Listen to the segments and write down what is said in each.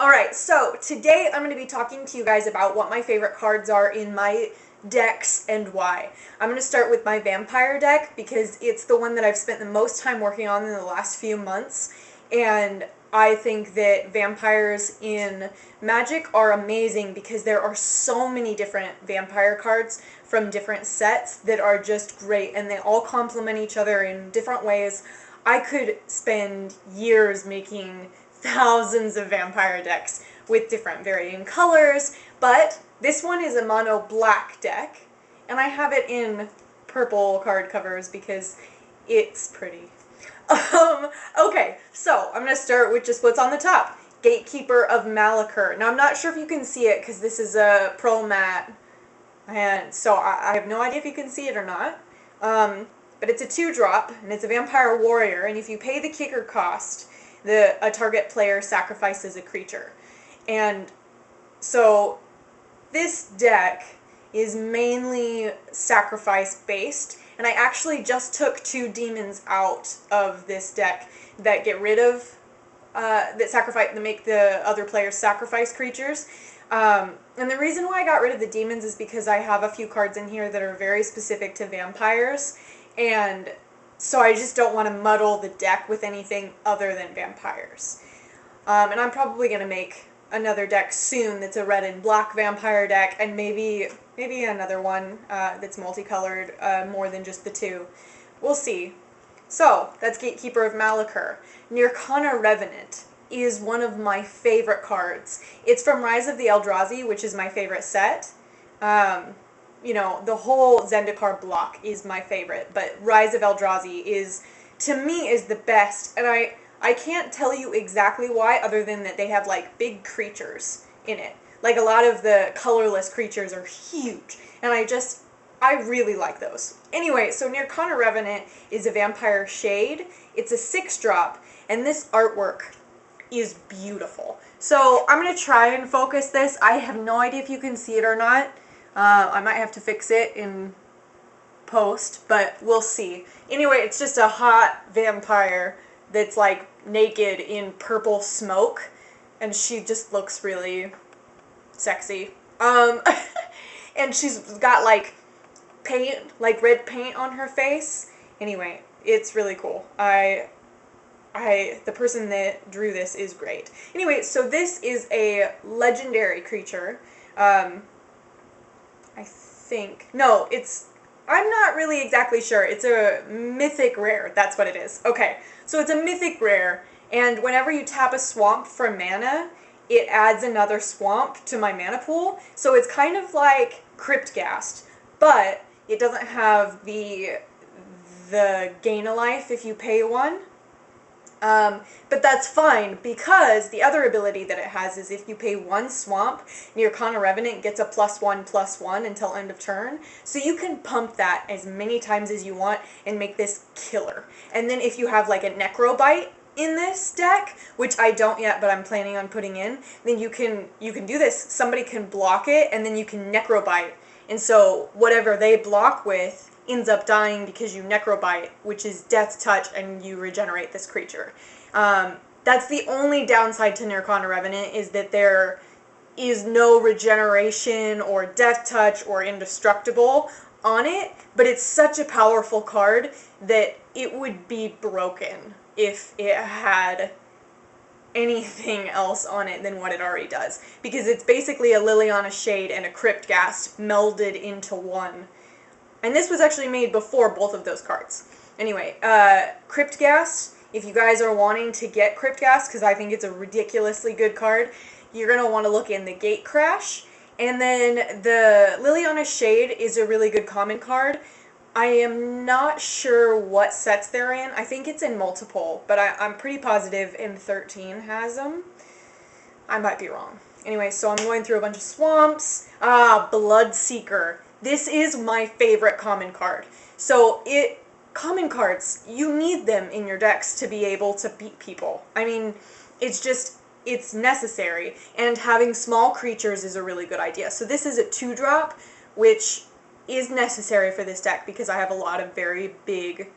Alright, so today I'm going to be talking to you guys about what my favorite cards are in my decks and why. I'm going to start with my vampire deck because it's the one that I've spent the most time working on in the last few months, and I think that vampires in Magic are amazing because there are so many different vampire cards from different sets that are just great, and they all complement each other in different ways. I could spend years making thousands of vampire decks with different varying colors, but this one is a mono black deck, and I have it in purple card covers because it's pretty. Okay, so I'm going to start with just what's on the top. Gatekeeper of Malakir. Now, I'm not sure if you can see it because this is a pro mat, and so I have no idea if you can see it or not. But it's a 2-drop, and it's a vampire warrior, and if you pay the kicker cost, a target player sacrifices a creature. And so this deck is mainly sacrifice based, and I actually just took 2 demons out of this deck that get rid of that make the other players sacrifice creatures. And the reason why I got rid of the demons is because I have a few cards in here that are very specific to vampires, and so I just don't want to muddle the deck with anything other than vampires. And I'm probably going to make another deck soon that's a red and black vampire deck, and maybe another one that's multicolored, more than just the 2. We'll see. So, that's Gatekeeper of Malakir. Nirkana Revenant is one of my favorite cards. It's from Rise of the Eldrazi, which is my favorite set. You know, the whole Zendikar block is my favorite, but Rise of Eldrazi is, to me, is the best, and I can't tell you exactly why, other than that they have, like, big creatures in it. Like, a lot of the colorless creatures are huge, and I really like those. Anyway, so Nirkana Revenant is a vampire shade. It's a 6-drop, and this artwork is beautiful. So, I'm going to try and focus this. I have no idea if you can see it or not. I might have to fix it in post, but we'll see. Anyway, it's just a hot vampire that's like naked in purple smoke, and she just looks really sexy. And she's got like paint, like red paint on her face. Anyway, it's really cool. The person that drew this is great. Anyway, so this is a legendary creature. I think. No, I'm not really exactly sure. It's a mythic rare. That's what it is. Okay, so it's a mythic rare, and whenever you tap a swamp for mana, it adds another swamp to my mana pool. So it's kind of like Cryptghast, but it doesn't have the gain a life if you pay 1. But that's fine, because the other ability that it has is if you pay 1 swamp, Nirkana Revenant gets a +1/+1 until end of turn. So you can pump that as many times as you want and make this killer. And then if you have like a Necrobite in this deck, which I don't yet, but I'm planning on putting in, then you can do this. Somebody can block it, and then you can Necrobite. And so whatever they block with ends up dying because you Necrobite, which is Death Touch, and you regenerate this creature. That's the only downside to Nirkana Revenant, is that there is no regeneration or Death Touch or Indestructible on it, but it's such a powerful card that it would be broken if it had anything else on it than what it already does, because it's basically a Liliana Shade and a Cryptghast melded into one. And this was actually made before both of those cards. Anyway, Cryptghast, if you guys are wanting to get Cryptghast, because I think it's a ridiculously good card, you're going to want to look in the Gatecrash. And then the Liliana Shade is a really good common card. I am not sure what sets they're in. I think it's in multiple, but I'm pretty positive M13 has them. I might be wrong. Anyway, so I'm going through a bunch of swamps. Bloodseeker. This is my favorite common card. So common cards, you need them in your decks to be able to beat people. I mean, it's necessary, and having small creatures is a really good idea. So this is a 2-drop, which is necessary for this deck because I have a lot of very big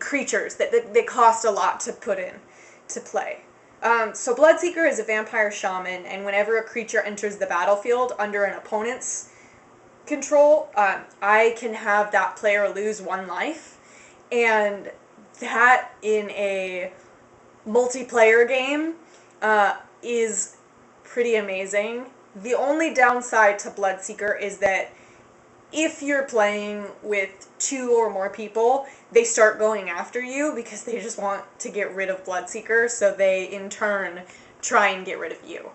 creatures that cost a lot to put in to play. So Bloodseeker is a vampire shaman, and whenever a creature enters the battlefield under an opponent's control, I can have that player lose 1 life, and that in a multiplayer game is pretty amazing. The only downside to Bloodseeker is that if you're playing with 2 or more people, they start going after you because they just want to get rid of Bloodseeker, so they in turn try and get rid of you.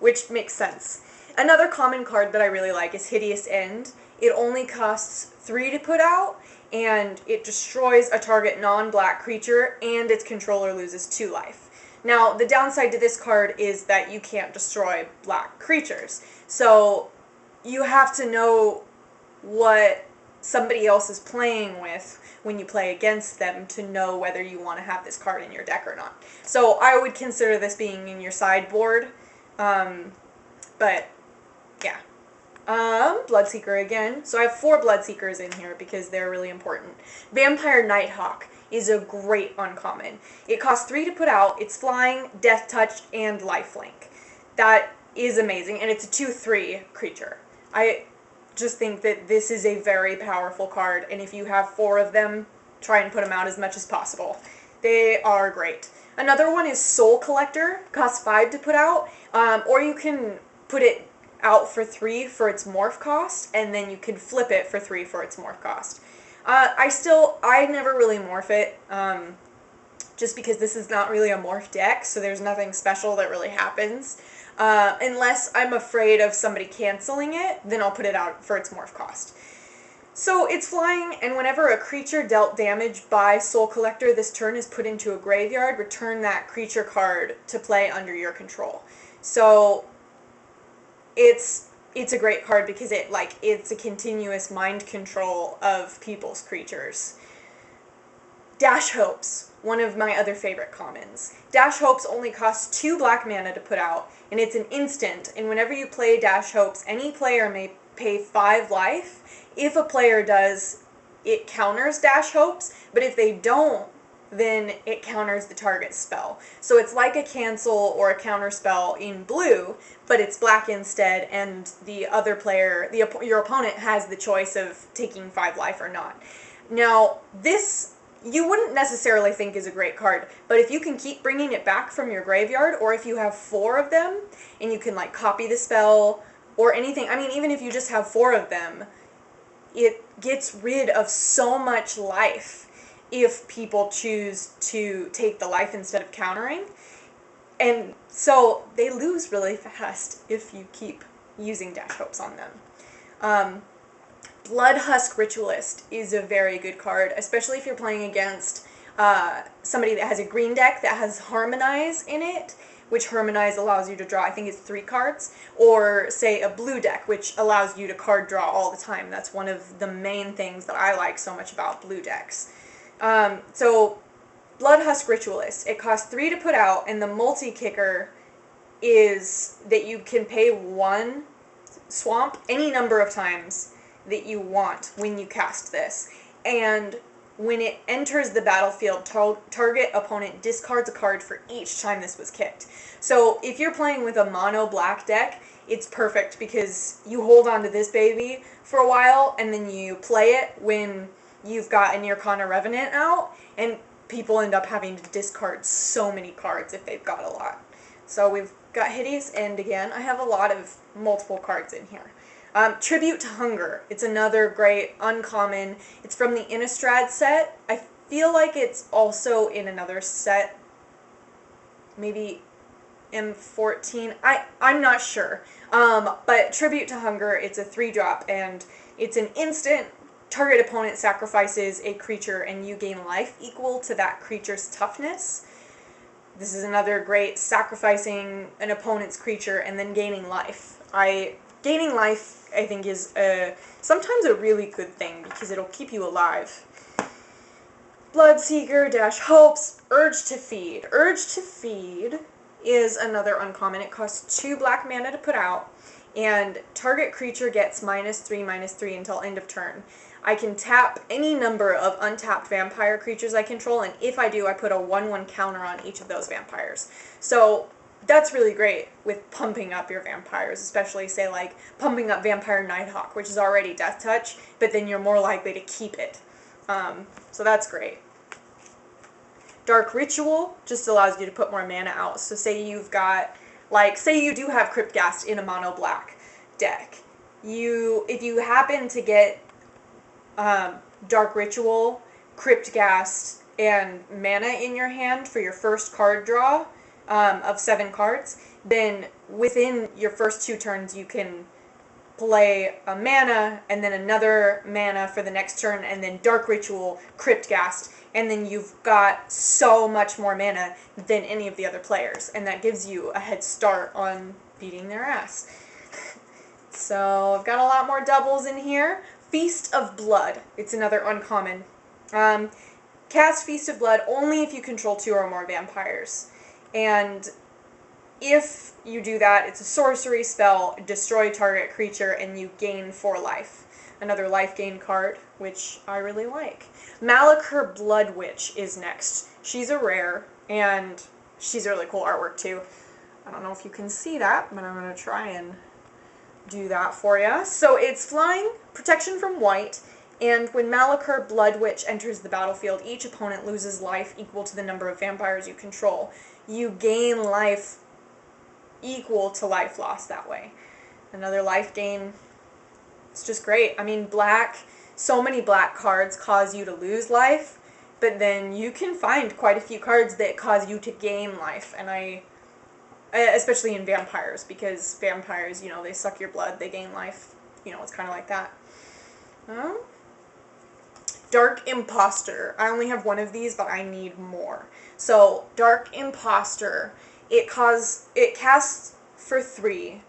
Which makes sense. Another common card that I really like is Hideous End. It only costs 3 to put out, and it destroys a target non-black creature, and its controller loses 2 life. Now, the downside to this card is that you can't destroy black creatures. So you have to know what somebody else is playing with when you play against them to know whether you want to have this card in your deck or not. So I would consider this being in your sideboard, but yeah. Bloodseeker again. So I have 4 Bloodseekers in here because they're really important. Vampire Nighthawk is a great uncommon. It costs 3 to put out. It's flying, death touch, and lifelink. That is amazing, and it's a 2/3 creature. I just think that this is a very powerful card, and if you have 4 of them, try and put them out as much as possible. They are great. Another one is Soul Collector, costs 5 to put out, or you can put it out for 3 for its morph cost, and then you can flip it for 3 for its morph cost. I never really morph it, just because this is not really a morph deck, so there's nothing special that really happens. Unless I'm afraid of somebody canceling it, then I'll put it out for its morph cost. So it's flying, and whenever a creature dealt damage by Soul Collector this turn is put into a graveyard, return that creature card to play under your control. So it's a great card because it's a continuous mind control of people's creatures. Dash Hopes, one of my other favorite commons. Dash Hopes only costs 2 black mana to put out, and it's an instant, and whenever you play Dash Hopes, any player may pay 5 life. If a player does, it counters Dash Hopes, but if they don't, then it counters the target spell. So it's like a cancel or a counter spell in blue, but it's black instead, and the other player, your opponent, has the choice of taking 5 life or not. Now, this you wouldn't necessarily think is a great card, but if you can keep bringing it back from your graveyard, or if you have 4 of them, and you can copy the spell, or anything, I mean, even if you just have 4 of them, it gets rid of so much life if people choose to take the life instead of countering. And so they lose really fast if you keep using Dash Hopes on them. Bloodhusk Ritualist is a very good card, especially if you're playing against somebody that has a green deck that has Harmonize in it, which Harmonize allows you to draw, I think it's 3 cards, or say a blue deck, which allows you to card draw all the time. That's one of the main things that I like so much about blue decks. So Bloodhusk Ritualist, it costs 3 to put out, and the multi-kicker is that you can pay 1 swamp any number of times that you want when you cast this. And when it enters the battlefield, target opponent discards a card for each time this was kicked. So if you're playing with a mono black deck, it's perfect because you hold on to this baby for a while and then you play it when you've got a Nirkana Revenant out, and people end up having to discard so many cards if they've got a lot. So we've got Hideous End again. I have a lot of multiple cards in here. Tribute to Hunger. It's another great uncommon. It's from the Innistrad set. I feel like it's also in another set. Maybe M14. I'm not sure. But Tribute to Hunger, it's a 3-drop, and it's an instant. Target opponent sacrifices a creature, and you gain life equal to that creature's toughness. This is another great sacrificing an opponent's creature and then gaining life. Gaining life, I think, is sometimes a really good thing because it'll keep you alive. Bloodseeker, Dash Hopes, Urge to Feed. Urge to Feed is another uncommon. It costs 2 black mana to put out, and target creature gets -3/-3 until end of turn. I can tap any number of untapped vampire creatures I control, and if I do, I put a 1/1 counter on each of those vampires. So that's really great with pumping up your vampires, especially, say, like, pumping up Vampire Nighthawk, which is already Death Touch, but then you're more likely to keep it. So that's great. Dark Ritual just allows you to put more mana out. So say you've got, like, say you do have Cryptghast in a mono black deck. If you happen to get Dark Ritual, Cryptghast, and mana in your hand for your first card draw of 7 cards, then within your first 2 turns you can play a mana and then another mana for the next turn, and then Dark Ritual, Cryptghast, and then you've got so much more mana than any of the other players, and that gives you a head start on beating their ass. So I've got a lot more doubles in here. Feast of Blood. It's another uncommon. Cast Feast of Blood only if you control 2 or more vampires. And if you do that, it's a sorcery spell, destroy target creature, and you gain 4 life. Another life gain card, which I really like. Malakir Blood Witch is next. She's a rare, and she's really cool artwork too. I don't know if you can see that, but I'm going to try and do that for you. So it's flying, protection from white, and when Malakir Blood Witch enters the battlefield, each opponent loses life equal to the number of vampires you control. You gain life equal to life loss that way. Another life gain. It's just great. I mean, so many black cards cause you to lose life, but then you can find quite a few cards that cause you to gain life, and especially in vampires, because vampires, you know, they suck your blood, they gain life, you know, it's kind of like that. Dark Imposter. I only have 1 of these, but I need more. So, Dark Imposter, it casts for 3,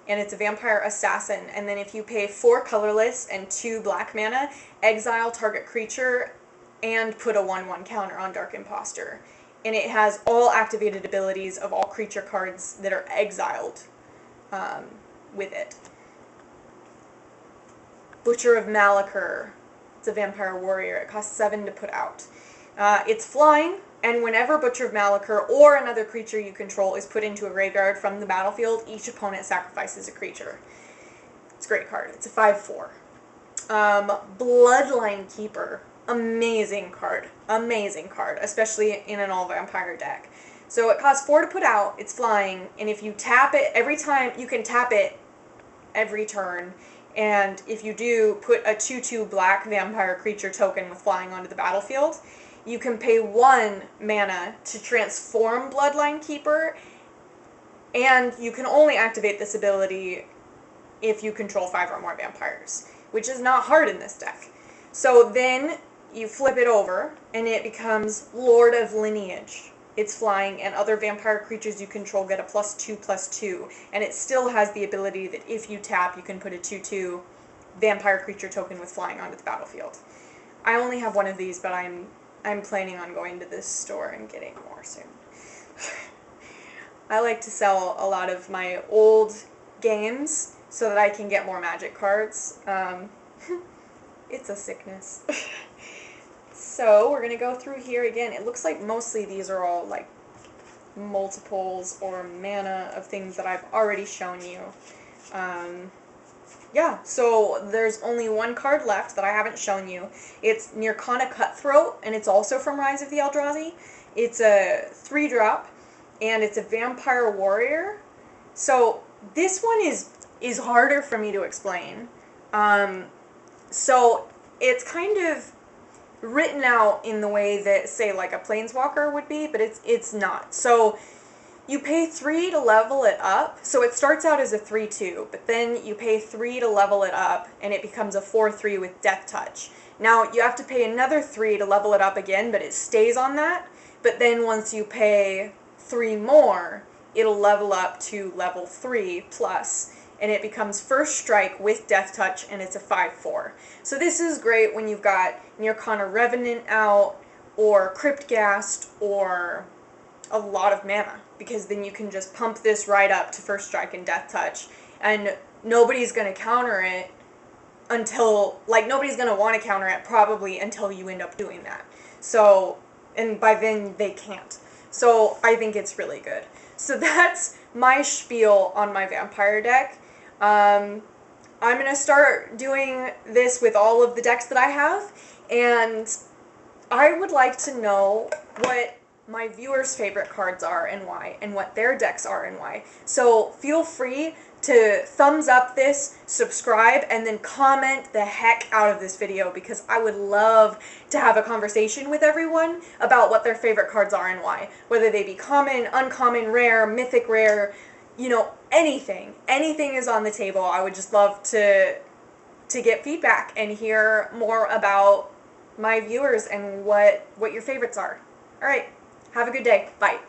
and it's a vampire assassin, and then if you pay 4 colorless and 2 black mana, exile target creature and put a 1/1 counter on Dark Imposter. And it has all activated abilities of all creature cards that are exiled with it. Butcher of Malakir. It's a vampire warrior. It costs 7 to put out. It's flying, and whenever Butcher of Malakir or another creature you control is put into a graveyard from the battlefield, each opponent sacrifices a creature. It's a great card. It's a 5/4. Bloodline Keeper. Amazing card. Amazing card, especially in an all-vampire deck. So it costs 4 to put out, it's flying, and if you tap it every time, you can tap it every turn, and if you do, put a 2/2 black vampire creature token with flying onto the battlefield. You can pay 1 mana to transform Bloodline Keeper, and you can only activate this ability if you control 5 or more vampires, which is not hard in this deck. So then you flip it over, and it becomes Lord of Lineage. It's flying, and other vampire creatures you control get a +2/+2, and it still has the ability that if you tap, you can put a 2/2 vampire creature token with flying onto the battlefield. I only have 1 of these, but I'm planning on going to this store and getting more soon. I like to sell a lot of my old games so that I can get more Magic cards. It's a sickness. So we're going to go through here again. It looks like mostly these are all like multiples or mana of things that I've already shown you. Yeah, so there's only 1 card left that I haven't shown you. It's Nirkana Cutthroat, and it's also from Rise of the Eldrazi. It's a 3-drop, and it's a vampire warrior. So this one is harder for me to explain. So it's kind of written out in the way that, say, like a Planeswalker would be, but it's not. So you pay 3 to level it up. So it starts out as a 3/2, but then you pay 3 to level it up, and it becomes a 4/3 with Death Touch. Now, you have to pay another 3 to level it up again, but it stays on that. But then once you pay 3 more, it'll level up to level 3+, and it becomes First Strike with Death Touch, and it's a 5/4. So this is great when you've got Nirkana Revenant out, or Cryptghast, or a lot of mana, because then you can just pump this right up to First Strike and Death Touch, and nobody's going to counter it until, like, nobody's going to want to counter it probably until you end up doing that. So, and by then they can't. So I think it's really good. So that's my spiel on my vampire deck. I'm going to start doing this with all of the decks that I have, and I would like to know what my viewers' favorite cards are and why, and what their decks are and why. So feel free to thumbs up this, subscribe, and then comment the heck out of this video, because I would love to have a conversation with everyone about what their favorite cards are and why. Whether they be common, uncommon, rare, mythic rare, you know, anything. Anything is on the table. I would just love to get feedback and hear more about my viewers and what your favorites are. All right. Have a good day. Bye.